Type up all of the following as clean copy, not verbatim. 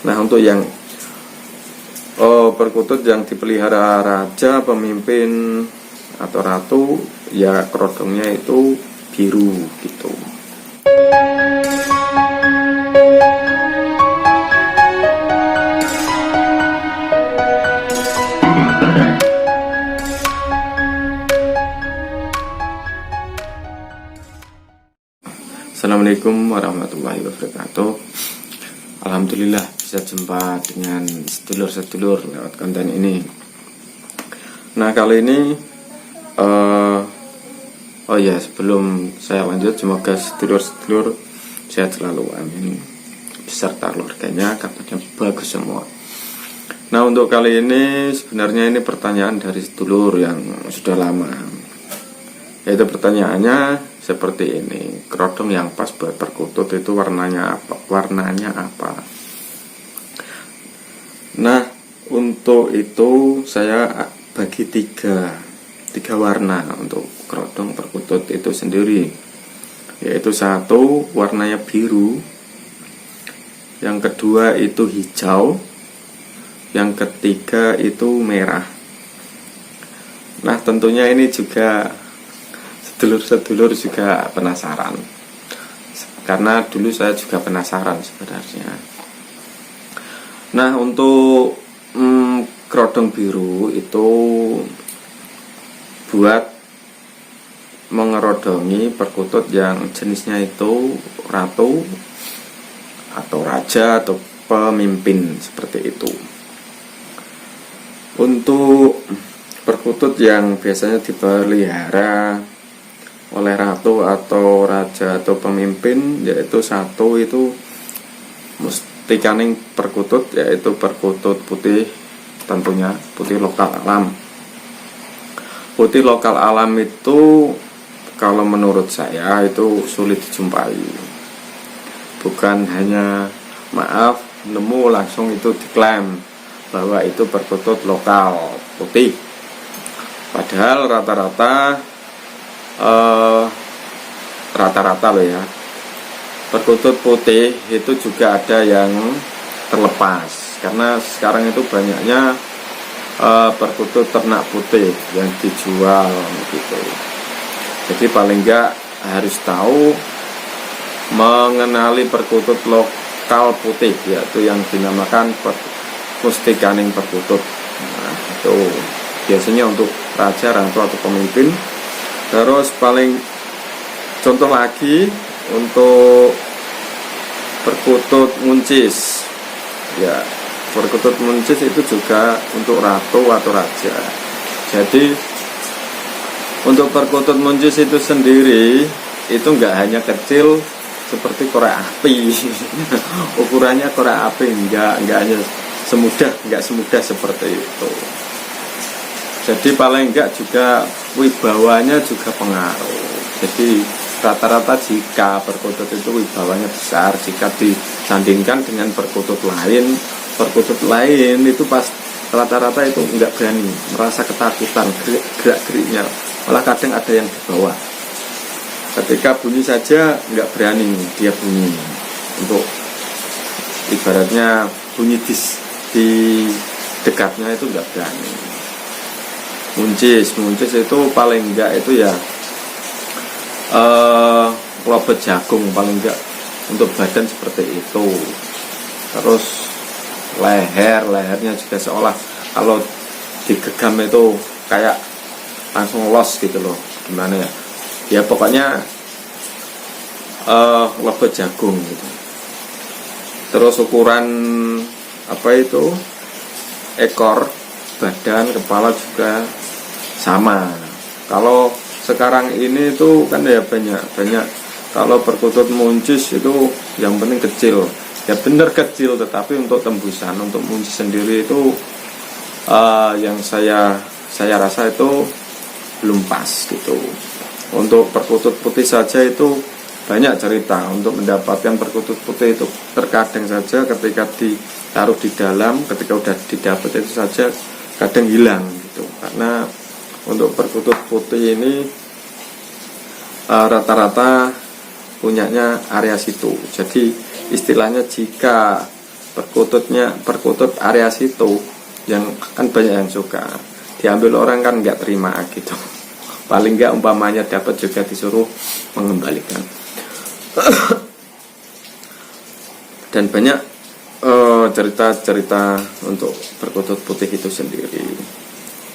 Nah, untuk yang perkutut yang dipelihara raja, pemimpin atau ratu, ya kerodongnya itu biru gitu. Assalamualaikum warahmatullahi wabarakatuh. Alhamdulillah bisa jumpa dengan sedulur-sedulur lewat konten ini. Nah, kali ini sebelum saya lanjut, semoga sedulur-sedulur sehat selalu, amin, beserta keluarganya, kabarnya bagus semua. Nah, untuk kali ini sebenarnya ini pertanyaan dari sedulur yang sudah lama. Yaitu pertanyaannya seperti ini, kerodong yang pas buat perkutut itu warnanya apa? Nah, untuk itu saya bagi tiga warna untuk kerodong perkutut itu sendiri. Yaitu satu, warnanya biru. Yang kedua itu hijau. Yang ketiga itu merah. Nah, tentunya ini juga sedulur-sedulur juga penasaran, karena dulu saya juga penasaran sebenarnya. Nah, untuk kerodong biru itu buat mengerodongi perkutut yang jenisnya itu ratu atau raja atau pemimpin seperti itu. Untuk perkutut yang biasanya dipelihara oleh ratu atau raja atau pemimpin, yaitu satu itu mustikaning perkutut, yaitu perkutut putih, tentunya putih lokal alam. Putih lokal alam itu kalau menurut saya itu sulit dijumpai. Bukan hanya nemu langsung itu diklaim bahwa itu perkutut lokal putih, padahal rata-rata loh ya, perkutut putih itu juga ada yang terlepas, karena sekarang itu banyaknya perkutut ternak putih yang dijual gitu. Jadi paling enggak harus tahu mengenali perkutut lokal putih, yaitu yang dinamakan mustikaning perkutut. Nah, itu biasanya untuk raja, ratu atau pemimpin. Terus paling contoh lagi untuk perkutut muncis. Ya, perkutut muncis itu juga untuk ratu atau raja. Jadi untuk perkutut muncis itu sendiri itu enggak hanya kecil seperti korek api. Ukurannya korek api, enggak hanya enggak semudah seperti itu. Jadi paling enggak juga wibawanya juga pengaruh. Jadi rata-rata jika perkutut itu wibawanya besar, jika disandingkan dengan perkutut lain itu pas rata-rata itu enggak berani, merasa ketakutan, gerak-geriknya, malah kadang ada yang di bawah. Ketika bunyi saja enggak berani dia bunyi, untuk ibaratnya bunyi di dekatnya itu enggak berani. Muncis itu paling enggak itu ya lobet jagung, paling enggak untuk badan seperti itu. Terus lehernya juga seolah kalau digegam itu kayak langsung los gitu loh, gimana ya, ya pokoknya lobet jagung gitu. Terus ukuran ekor, badan, kepala juga sama. Kalau sekarang ini itu kan ya banyak kalau perkutut muncis itu yang penting kecil, ya bener kecil, tetapi untuk tembusan untuk muncis sendiri itu yang saya rasa itu belum pas gitu. Untuk perkutut putih saja itu banyak cerita. Untuk mendapatkan perkutut putih itu terkadang saja ketika ditaruh di dalam, ketika udah didapat itu saja kadang hilang gitu. Karena untuk perkutut putih ini rata-rata punyanya area situ. Jadi istilahnya jika perkutut area situ yang kan banyak yang suka, diambil orang kan nggak terima gitu. Paling nggak umpamanya dapat juga disuruh mengembalikan. Dan banyak cerita-cerita untuk perkutut putih itu sendiri.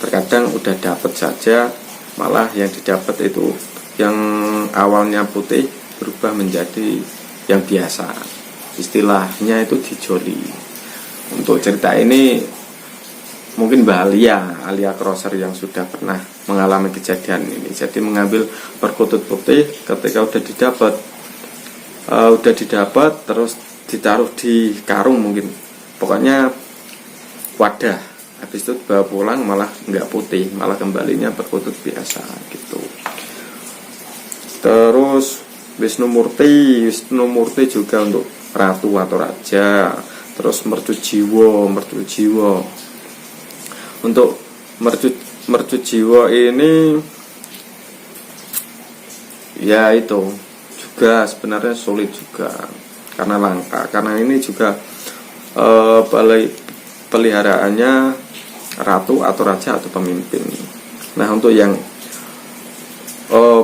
Terkadang udah dapat saja, malah yang didapat itu yang awalnya putih berubah menjadi yang biasa. Istilahnya itu dijoli. Untuk cerita ini mungkin Mbak Alia Crosser yang sudah pernah mengalami kejadian ini. Jadi mengambil perkutut putih ketika udah didapat terus ditaruh di karung, mungkin pokoknya wadah, habis itu bawa pulang malah nggak putih, malah kembalinya perkutut biasa gitu. Terus Wisnu Murti juga untuk ratu atau raja. Terus mercu jiwo. Untuk mercu jiwo ini ya itu juga sebenarnya sulit juga karena langka, karena ini juga peliharaannya ratu atau raja atau pemimpin. Nah, untuk yang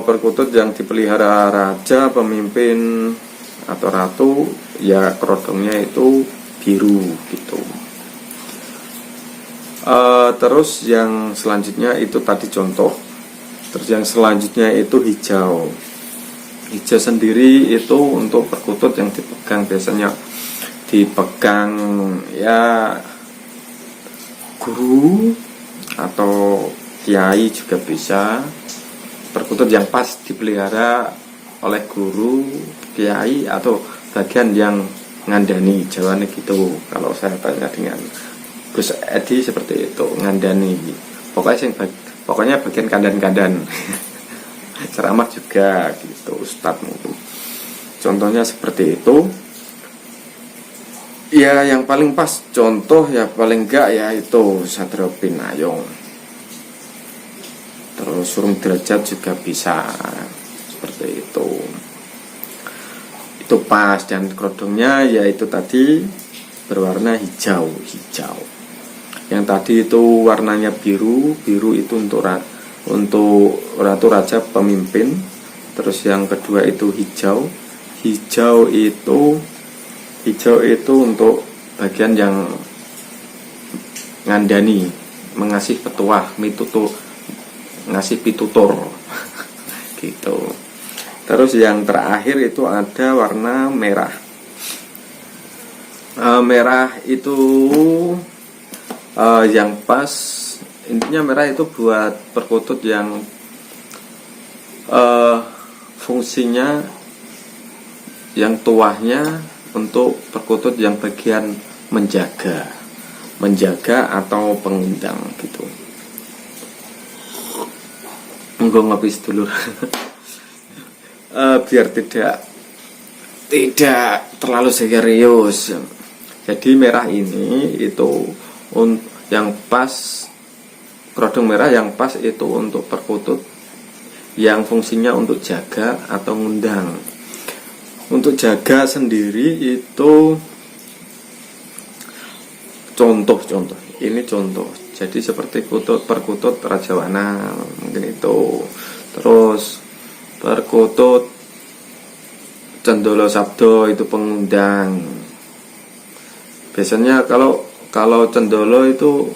perkutut yang dipelihara raja, pemimpin atau ratu, ya kerodongnya itu biru gitu. Terus yang selanjutnya itu tadi contoh. Terus yang selanjutnya itu hijau. Hijau sendiri itu untuk perkutut yang dipegang, biasanya dipegang ya guru atau kiai juga bisa. Perkutut yang pas dipelihara oleh guru, kiai, atau bagian yang ngandani, Jawane gitu. Kalau saya tanya dengan Gus Edi seperti itu, ngandani. Pokoknya bagian kandan-kandan. Ceramah juga gitu, ustadz mungkin. Contohnya seperti itu. Ya yang paling pas contoh ya paling enggak ya itu Satrio Pinayong. Terus Surung Derajat juga bisa seperti itu. Itu pas, dan kerodongnya yaitu tadi berwarna hijau. Yang tadi itu warnanya biru itu untuk ratu raja pemimpin. Terus yang kedua itu hijau itu untuk bagian yang ngandani, mengasih petuah, ngasih pitutur gitu. Terus yang terakhir itu ada warna merah. Merah itu yang pas, intinya merah itu buat perkutut yang fungsinya, yang tuahnya untuk perkutut yang bagian menjaga atau pengundang gitu. Gue ngopi dulu. Biar tidak terlalu serius. Jadi merah ini itu yang pas, kerodong merah yang pas itu untuk perkutut yang fungsinya untuk jaga atau ngundang. Untuk jaga sendiri itu contoh. Ini contoh. Jadi seperti perkutut Rajawana mungkin itu. Terus perkutut Cendolo Sabdo itu pengundang. Biasanya kalau cendolo itu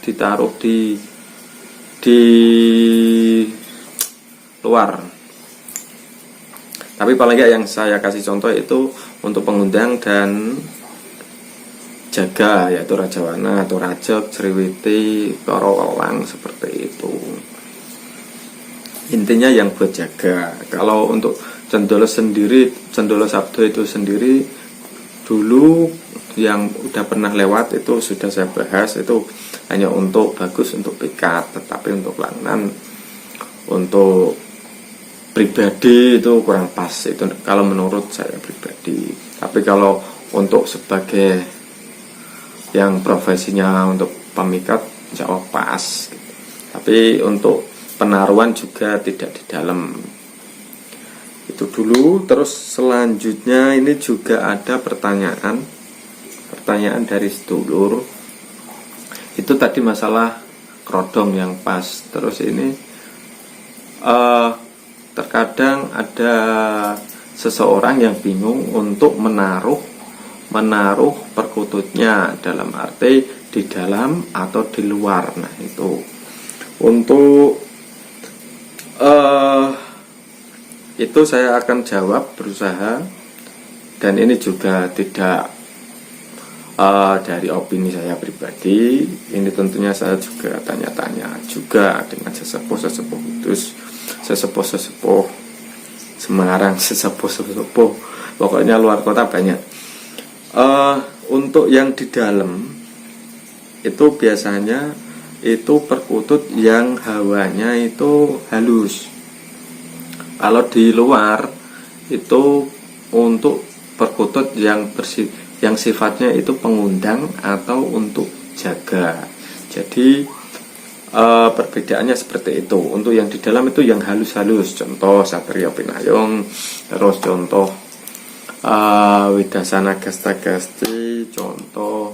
ditaruh di luar. Tapi paling nggak yang saya kasih contoh itu untuk pengundang dan jaga, yaitu Rajawana atau Rajek, Sriwiti, Korowelang seperti itu. Intinya yang buat jaga. Kalau untuk cendolo sabdo itu sendiri, dulu yang udah pernah lewat itu sudah saya bahas, itu hanya untuk bagus untuk pikat, tetapi untuk langnan, untuk pribadi itu kurang pas itu kalau menurut saya pribadi. Tapi kalau untuk sebagai yang profesinya untuk pemikat, insya Allah pas gitu. Tapi untuk penaruhan juga tidak di dalam. Itu dulu. Terus selanjutnya ini juga ada pertanyaan dari sedulur. Itu tadi masalah kerodong yang pas. Terus ini terkadang ada seseorang yang bingung untuk menaruh perkututnya, dalam arti di dalam atau di luar. Nah itu untuk itu saya akan jawab, berusaha, dan ini juga tidak dari opini saya pribadi. Ini tentunya saya juga tanya-tanya juga dengan sesepuh kudus, sesepuh Semarang, sesepuh pokoknya luar kota banyak. Untuk yang di dalam itu biasanya itu perkutut yang hawanya itu halus. Kalau di luar itu untuk perkutut yang bersih, yang sifatnya itu pengundang atau untuk jaga. Jadi perbedaannya seperti itu. Untuk yang di dalam itu yang halus-halus, contoh Satrio Pinayung, terus contoh Widasana Gastagasti, contoh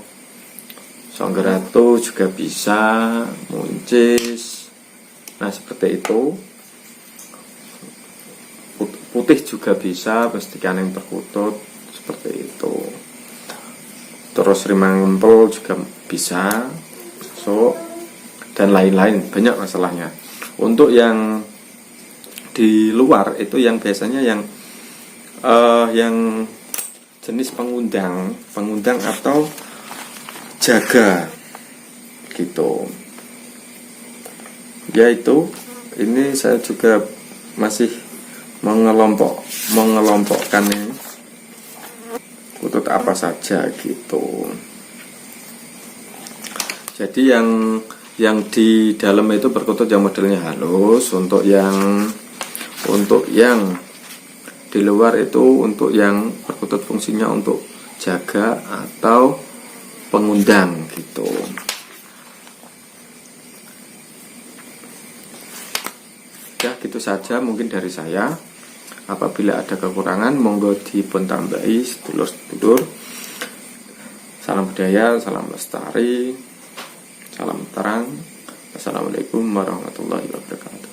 Sanggeratu juga bisa, Muncis. Nah seperti itu. Putih juga bisa, Pestikan yang perkutut seperti itu. Terus Rimang Ngempel juga bisa, dan lain-lain, banyak masalahnya. Untuk yang di luar itu yang biasanya yang jenis pengundang atau jaga gitu. Yaitu ini saya juga masih mengelompokkan ini kutut apa saja gitu. Jadi yang di dalam itu perkutut yang modelnya halus. Untuk yang di luar itu untuk yang perkutut fungsinya untuk jaga atau pengundang gitu. Ya gitu saja mungkin dari saya. Apabila ada kekurangan monggo dipun tambahi sedulur-sedulur. Salam budaya, salam lestari, salam terang. Assalamualaikum warahmatullahi wabarakatuh.